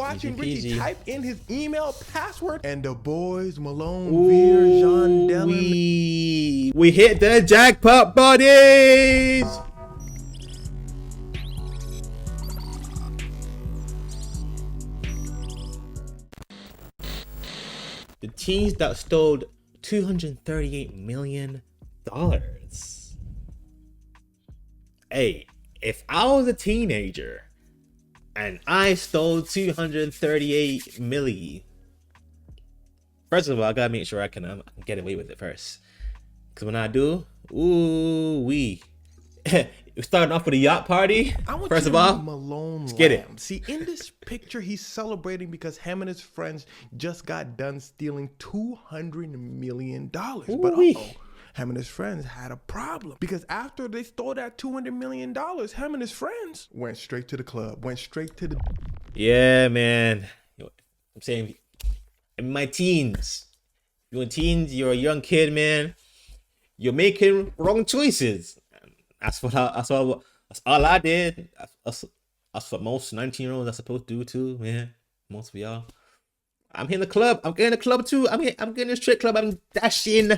watching Easy Richie peasy. type in his email password, and the boys Malone, Veer, John Dellen. We hit the jackpot, buddies! The teens that stole $238 million. Hey, if I was a teenager and I stole 238 milli, first of all, I gotta make sure I can get away with it first. Cause when I do, we starting off with a yacht party. First of all, Malone, let's get it. See, in this picture, he's celebrating because him and his friends just got done stealing $200 million. But him and his friends had a problem because after they stole that $200 million, him and his friends went straight to the club, went straight to the. Yeah, man. I'm saying, in my teens, you're a young kid, man. You're making wrong choices. That's all I did. That's what most 19-year-olds are supposed to do too, man. Most of y'all. I'm hitting the club. I'm getting the club too. I'm getting a strip club. I'm dashing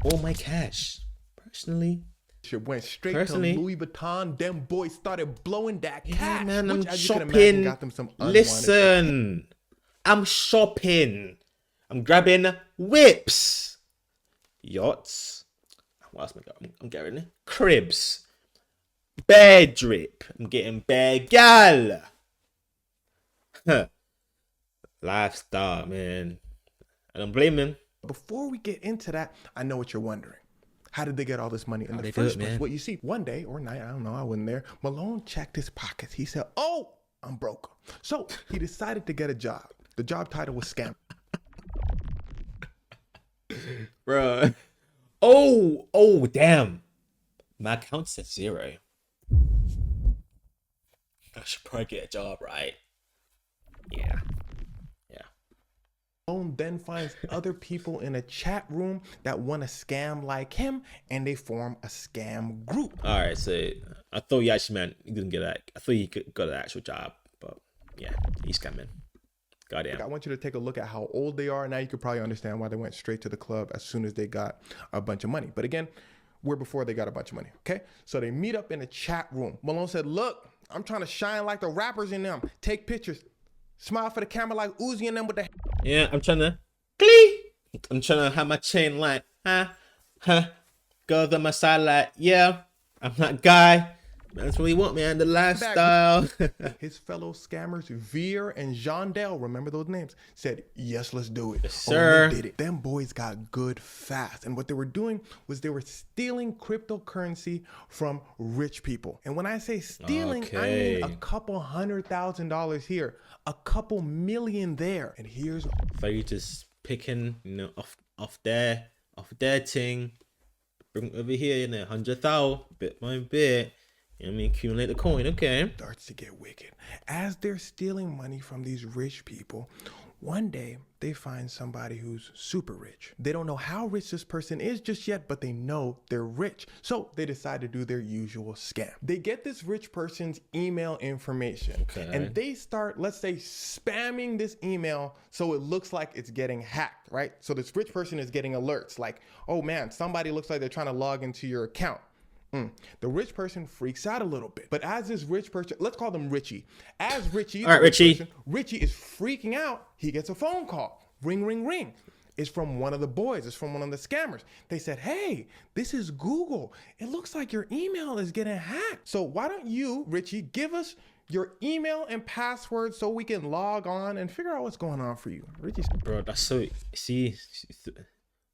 all my cash. Personally. Shit went straight to Louis Vuitton. Them boys started blowing that cash. Man, I'm which, as shopping. you can imagine, got them some Listen, I'm shopping. I'm grabbing whips, yachts. What else am I got? I'm getting cribs, bear drip. I'm getting bear gal. Lifestyle, man. And I'm blaming. Before we get into that, I know what you're wondering. How did they get all this money in the first place? Well, you see, one day or night, I don't know, I wasn't there, Malone checked his pockets. He said, oh, I'm broke. So he decided to get a job. The job title was scam. Bro. Oh, damn. My account says 0. I should probably get a job, right? Yeah. Malone then finds other people in a chat room that want to scam like him, and they form a scam group. All right, so I thought you actually meant you didn't get that. I thought you got an actual job, but yeah, he's scamming. Goddamn. I want you to take a look at how old they are. Now you could probably understand why they went straight to the club as soon as they got a bunch of money. But again, we're before they got a bunch of money, okay? So they meet up in a chat room. Malone said, look, I'm trying to shine like the rappers in them. Take pictures. Smile for the camera like Uzi and them with the... Yeah, I'm trying to... I'm trying to have my chain like, Girls on my side like, yeah, I'm that guy. That's what we want, man. The lifestyle. His fellow scammers, Veer and Jandel, remember those names, said, yes, let's do it. Yes, sir. They did it. Them boys got good fast. And what they were doing was they were stealing cryptocurrency from rich people. And when I say stealing, I mean a couple $100,000 here, a couple million there. And here's... So you just picking, off their thing, bring over here, 100,000, bit by bit. I mean, accumulate the coin, okay. Starts to get wicked. As they're stealing money from these rich people, one day they find somebody who's super rich. They don't know how rich this person is just yet, but they know they're rich. So they decide to do their usual scam. They get this rich person's email information, and they start, let's say, spamming this email so it looks like it's getting hacked, right? So this rich person is getting alerts like, oh man, somebody looks like they're trying to log into your account. The rich person freaks out a little bit. But as this rich person, let's call them Richie. As Richie, all right, Richie is freaking out, he gets a phone call. Ring, ring, ring. It's from one of the boys. It's from one of the scammers. They said, hey, this is Google. It looks like your email is getting hacked. So why don't you, Richie, give us your email and password so we can log on and figure out what's going on for you. Richie. Bro, that's so, see,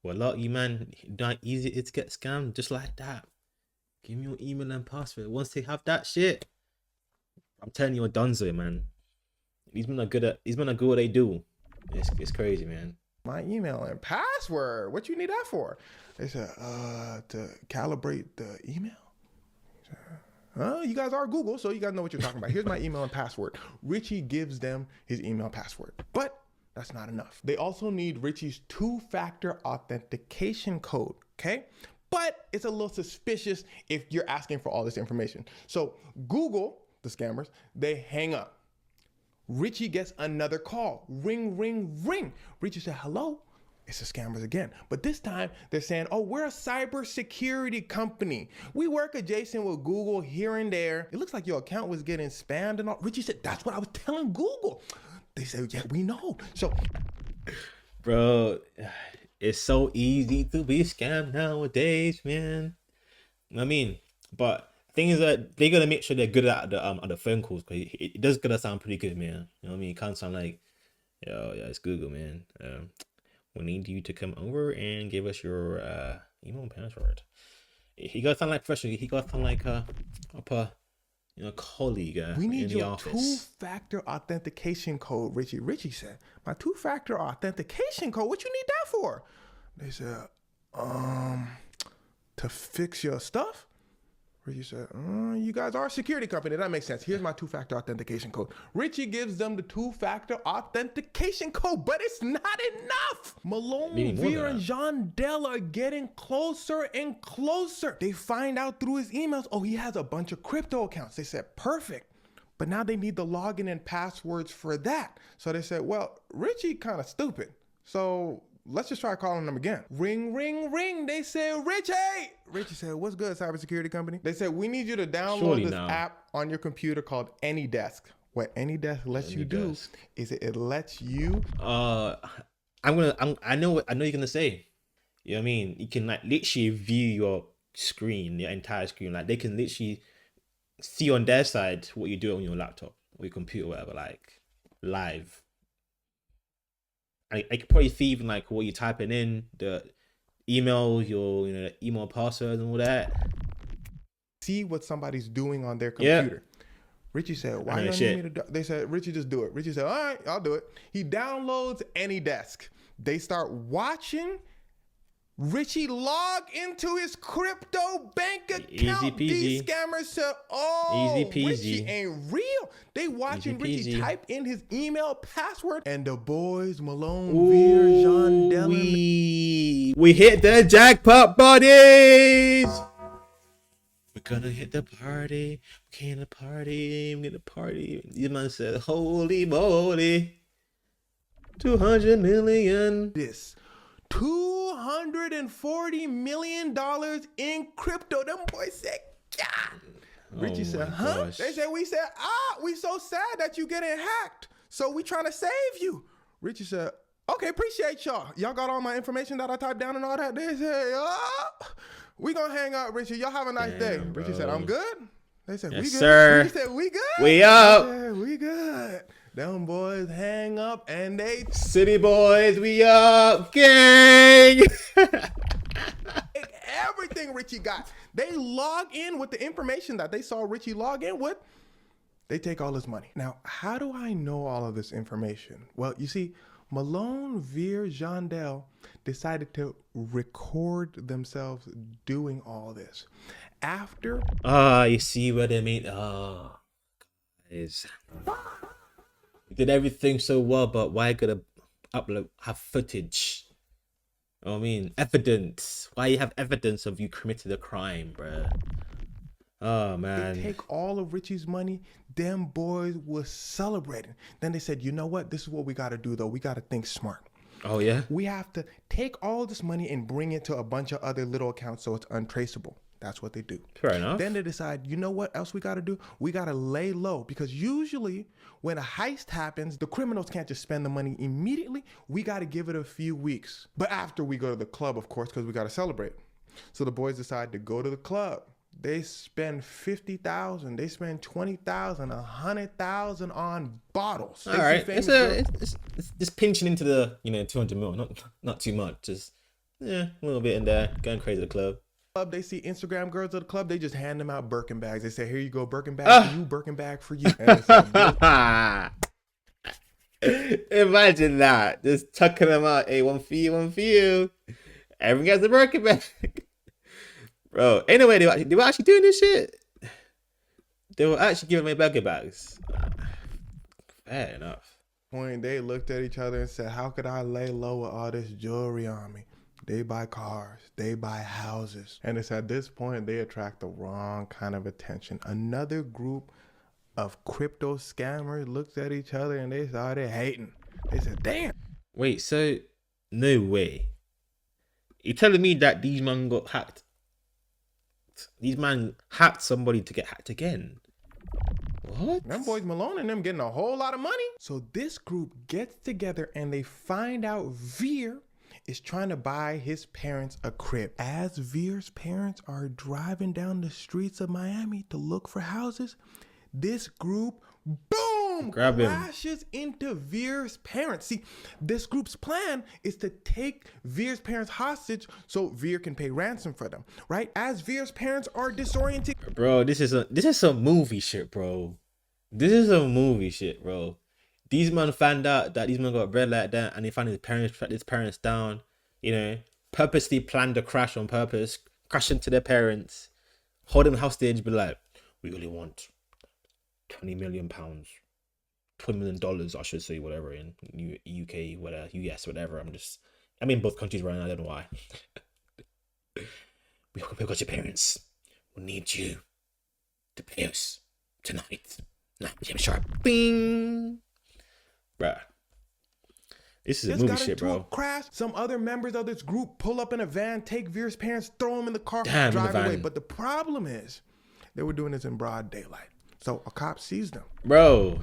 well, a lot of you, man, not easy to get scammed just like that. Give me your email and password. Once they have that shit, I'm telling you, a dunzo, man. These men are good at what they do. It's crazy, man. My email and password. What you need that for? They said, to calibrate the email. You guys are Google, so you guys know what you're talking about. Here's my email and password. Richie gives them his email password, but that's not enough. They also need Richie's 2-factor authentication code, okay? But it's a little suspicious if you're asking for all this information. So Google, the scammers, they hang up. Richie gets another call. Ring, ring, ring. Richie said, hello? It's the scammers again. But this time they're saying, oh, we're a cybersecurity company. We work adjacent with Google here and there. It looks like your account was getting spammed and all. Richie said, that's what I was telling Google. They said, yeah, we know. So, bro, it's so easy to be scammed nowadays, man. I mean, but thing is that they're gonna make sure they're good at the phone calls, because it does gotta sound pretty good, man. You know what I mean? It can't sound like, yo, yeah, it's Google, man. We need you to come over and give us your email and password. He gotta sound like professional. He gotta sound like a colleague we need in the your office. two-factor authentication code, Richie. Richie said, my two-factor authentication code? What you need that for? They said, to fix your stuff? Richie said, you guys are a security company. That makes sense. Here's my two-factor authentication code. Richie gives them the two-factor authentication code, but it's not enough. Malone, Veer, and Jandel are getting closer and closer. They find out through his emails, oh, he has a bunch of crypto accounts. They said, perfect. But now they need the login and passwords for that. So they said, well, Richie kind of stupid. So let's just try calling them again. Ring, ring, ring. They said, Richie. Richie said, what's good, cybersecurity company? They said, we need you to download this app on your computer called AnyDesk. What AnyDesk lets you do is it lets you. I know you're gonna say. You know what I mean? You can like literally view your screen, your entire screen. Like they can literally see on their side what you do on your laptop or your computer, whatever, like live. I could probably see even like what you're typing in, the email, your email password and all that. See what somebody's doing on their computer. Yeah. Richie said, why don't you need me to do? They said, Richie, just do it. Richie said, all right, I'll do it. He downloads AnyDesk. They start watching Richie log into his crypto bank account. Easy peasy. These scammers said, oh, easy peasy. Richie ain't real. They watching Richie type in his email password, and the boys, Malone, Veer, Jandel, we hit the jackpot, buddies. We're gonna hit the party. We're gonna party. We're gonna party. You man said, holy moly. 200 million. This. $240 million in crypto. Them boys said, God. Richie said, huh? Gosh. They said, we so sad that you getting hacked. So we trying to save you. Richie said, okay, appreciate y'all. Y'all got all my information that I typed down and all that? They said, we gonna hang up, Richie. Y'all have a nice day. Bro. Richie said, I'm good. They said, yes, we good. Sir. Richie said, we good. We up. Said, we good. Them boys hang up and they City boys, we up, gang. Everything Richie got. They log in with the information that they saw Richie log in with. They take all his money. Now, how do I know all of this information? Well, you see, Malone, Veer, Jandel decided to record themselves doing all this. After you see what I mean? Guys. You did everything so well, but why gotta have footage? You know what I mean, evidence. Why you have evidence of you committed a crime, bruh? Oh man. They take all of Richie's money. Them boys was celebrating. Then they said, you know what? This is what we gotta do though. We gotta think smart. Oh yeah? We have to take all this money and bring it to a bunch of other little accounts so it's untraceable. That's what they do. Fair enough. Then they decide, you know what else we got to do? We got to lay low, because usually when a heist happens, the criminals can't just spend the money immediately. We got to give it a few weeks. But after we go to the club, of course, because we got to celebrate. So the boys decide to go to the club. They spend $50,000. They spend $20,000, $100,000 on bottles. All right, it's just pinching into the 200 mil, not too much, just a little bit in there, going crazy at the club. They see Instagram girls at the club, they just hand them out Birkin bags. They say, here you go, Birkin bag for you, Birkin bag for you. Imagine that, just tucking them out. Hey, one for you, one for you. Everyone gets a Birkin bag. Bro, anyway, they were actually doing this shit. They were actually giving me Birkin bags. Fair enough. Point, they looked at each other and said, how could I lay low with all this jewelry on me? They buy cars, they buy houses. And it's at this point they attract the wrong kind of attention. Another group of crypto scammers looked at each other and they started hating. They said, damn. Wait, so no way. You're telling me that these man got hacked? These man hacked somebody to get hacked again? What? Them boys Malone and them getting a whole lot of money. So this group gets together and they find out Veer is trying to buy his parents a crib. As Veer's parents are driving down the streets of Miami to look for houses, this group, boom, Grab him. crashes into Veer's parents. See, this group's plan is to take Veer's parents hostage so Veer can pay ransom for them, right? As Veer's parents are disoriented. Bro, this is some movie shit, bro. This is some movie shit, bro. These men found out that these men got bread like that, and they found his parents tracked his parents down. You know, purposely planned a crash on purpose, crash into their parents, hold them hostage, be like, we only want £20 million, $20 million, I should say, whatever, in UK, whatever, US, whatever. I'm in both countries right now. I don't know why. we got your parents. We need you to pay us tonight. 9 p.m. sharp. Bing. Bruh. This is a movie shit, bro. A crash. Some other members of this group pull up in a van, take Veer's parents, throw them in the car, Damn, drive in the away. van. But the problem is, they were doing this in broad daylight. So a cop sees them. Bro.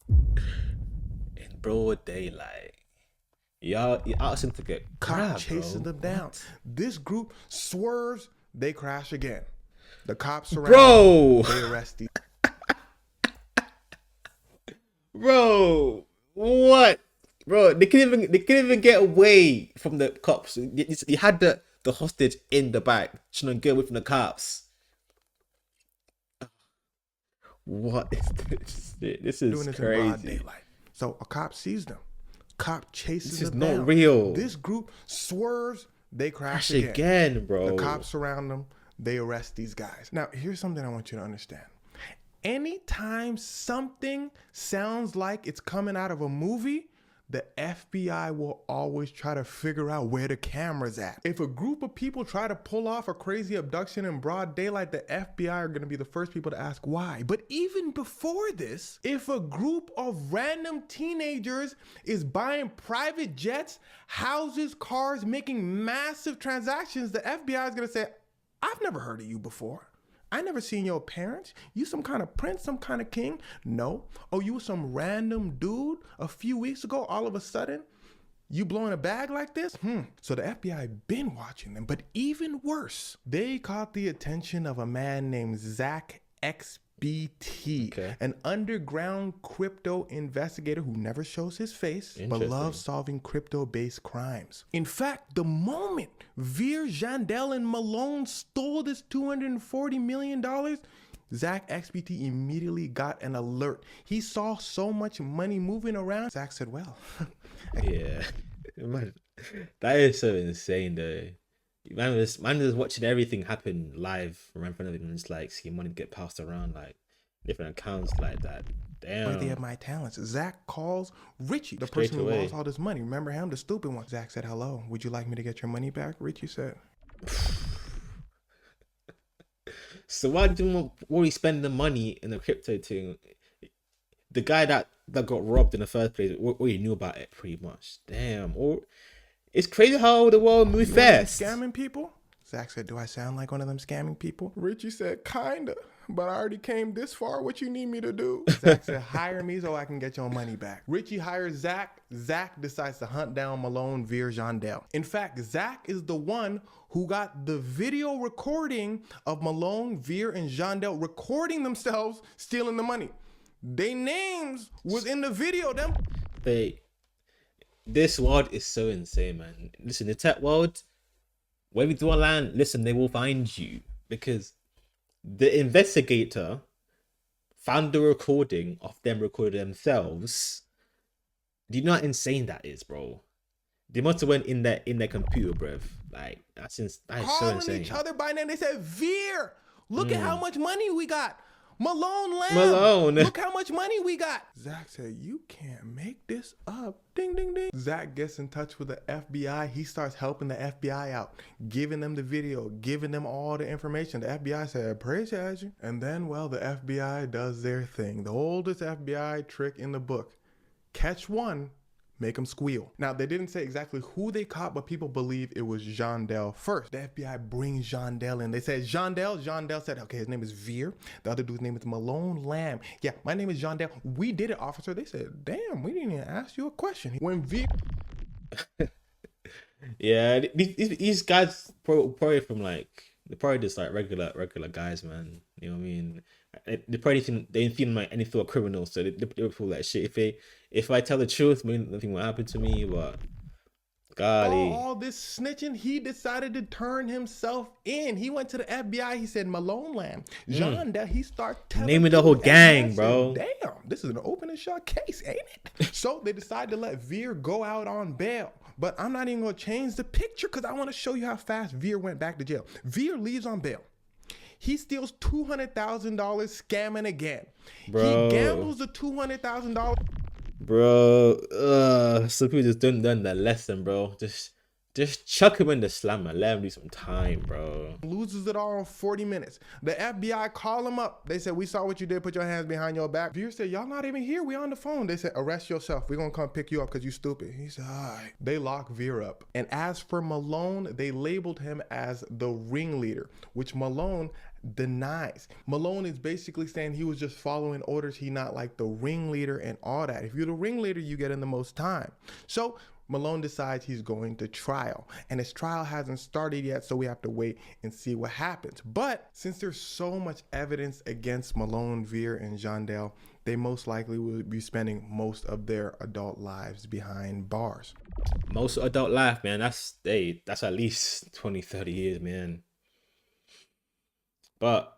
In broad daylight. Y'all, you asked him to get Cop grabbed, chases bro. them down. This group swerves. They crash again. The cops surround Bro. them. They arrest these. Bro, what? Bro, they couldn't even get away from the cops. You had the hostage in the back, trying to get away from the cops. What is this? This is Doing this in broad crazy. daylight. So a cop sees them. Cop chases This is them not down. real. This group swerves. They crash Crash again. again, bro. The cops surround them. They arrest these guys. Now, here's something I want you to understand. Anytime something sounds like it's coming out of a movie, the FBI will always try to figure out where the camera's at. If a group of people try to pull off a crazy abduction in broad daylight, the FBI are going to be the first people to ask why. But even before this, if a group of random teenagers is buying private jets, houses, cars, making massive transactions, the FBI is going to say, I've never heard of you before. I never seen your parents. You some kind of prince, some kind of king? No. Oh, you some random dude a few weeks ago, all of a sudden? You blowing a bag like this? So the FBI been watching them. But even worse, they caught the attention of a man named Zach XBT, Okay. an underground crypto investigator who never shows his face, but Interesting. loves solving crypto-based crimes. In fact, the moment Veer, Jandel, and Malone stole this $240 million, Zach XBT immediately got an alert. He saw so much money moving around. Zach said, well, Yeah. Man, that is so insane, though. Man is watching everything happen live right in front of him, and it's like seeing money get passed around, like different accounts like that. worthy Damn. of my talents. Zach calls Richie, the Straight person who away. lost all this money. Remember him, the stupid one. Zach said, hello, would you like me to get your money back? Richie said, So why did you already spend the money in the crypto thing? The guy that got robbed in the first place already knew about it pretty much. Damn. Or it's crazy how the world moves you wanna be fast. scamming people? Zach said, do I sound like one of them scamming people? Richie said, kinda, but I already came this far. What you need me to do? Zach said, hire me so I can get your money back. Richie hires Zach. Zach decides to hunt down Malone, Veer, Jandel. In fact, Zach is the one who got the video recording of Malone, Veer, and Jandel recording themselves stealing the money. Their names was in the video. Them This world is so insane, man. Listen, the tech world, wherever you do online, listen, they will find you because the investigator found the recording of them recording themselves. Do you know how insane that is, bro? They must have went in their computer, bruv. Like that is so calling insane. each other by name. They said, Veer, look at how much money we got. Malone Lamb. Malone. Look how much money we got. Zach said, you can't make this up. Ding, ding, ding. Zach gets in touch with the FBI. He starts helping the FBI out, giving them the video, giving them all the information. The FBI said, appreciate you. And then, well, the FBI does their thing. The oldest FBI trick in the book. Catch one, make them squeal. Now, they didn't say exactly who they caught, but people believe it was Jandel first. The FBI brings Jandel in. They said, Jandel. Jandel said, okay, his name is Veer. The other dude's name is Malone Lamb. Yeah, my name is Jandel. We did it, officer. They said, damn, we didn't even ask you a question. When Veer... Yeah, these guys probably from like, they're probably just like regular guys, man. You know what I mean? They probably think they didn't feel like any sort of criminal, so they feel like shit. If I tell the truth, maybe nothing will happen to me. But golly, all this snitching, he decided to turn himself in. He went to the FBI. He said, Malone Lamb, Jandel. He started telling naming the whole gang, bro. Said, damn, this is an open and shut case, ain't it? So they decided to let Veer go out on bail. But I'm not even gonna change the picture because I want to show you how fast Veer went back to jail. Veer leaves on bail. He steals $200,000 scamming again. Bro. He gambles the $200,000. Bro, some people just done that lesson, bro. Just chuck him in the slammer. Let him do some time, bro. Loses it all in 40 minutes. The FBI call him up. They said, we saw what you did. Put your hands behind your back. Veer said, y'all not even here. We on the phone. They said, arrest yourself. We're going to come pick you up because you stupid. He said, all right. They lock Veer up. And as for Malone, they labeled him as the ringleader, which Malone denies. Malone is basically saying he was just following orders. He not like the ringleader and all that. If you're the ringleader, you get in the most time. So Malone decides he's going to trial, and his trial hasn't started yet, so we have to wait and see what happens. But since there's so much evidence against Malone, Veer, and Jandel, they most likely will be spending most of their adult lives behind bars. Most adult life, man, that's at least 20, 30 years, man. But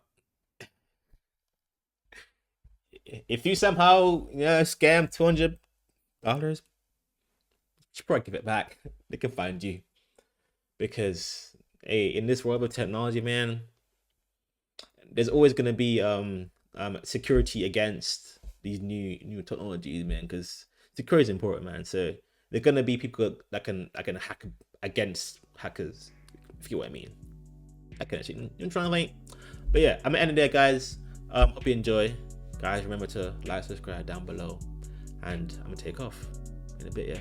if you somehow scam $200, you should probably give it back. They can find you, because hey, in this world of technology, man, there's always gonna be security against these new technologies, man. Because security is important, man. So there's gonna be people that can hack against hackers. If you get what I mean. I can actually translate. But yeah, I'm gonna end it there, guys. Hope you enjoy, guys. Remember to like, subscribe down below, and I'm gonna take off in a bit. Yeah.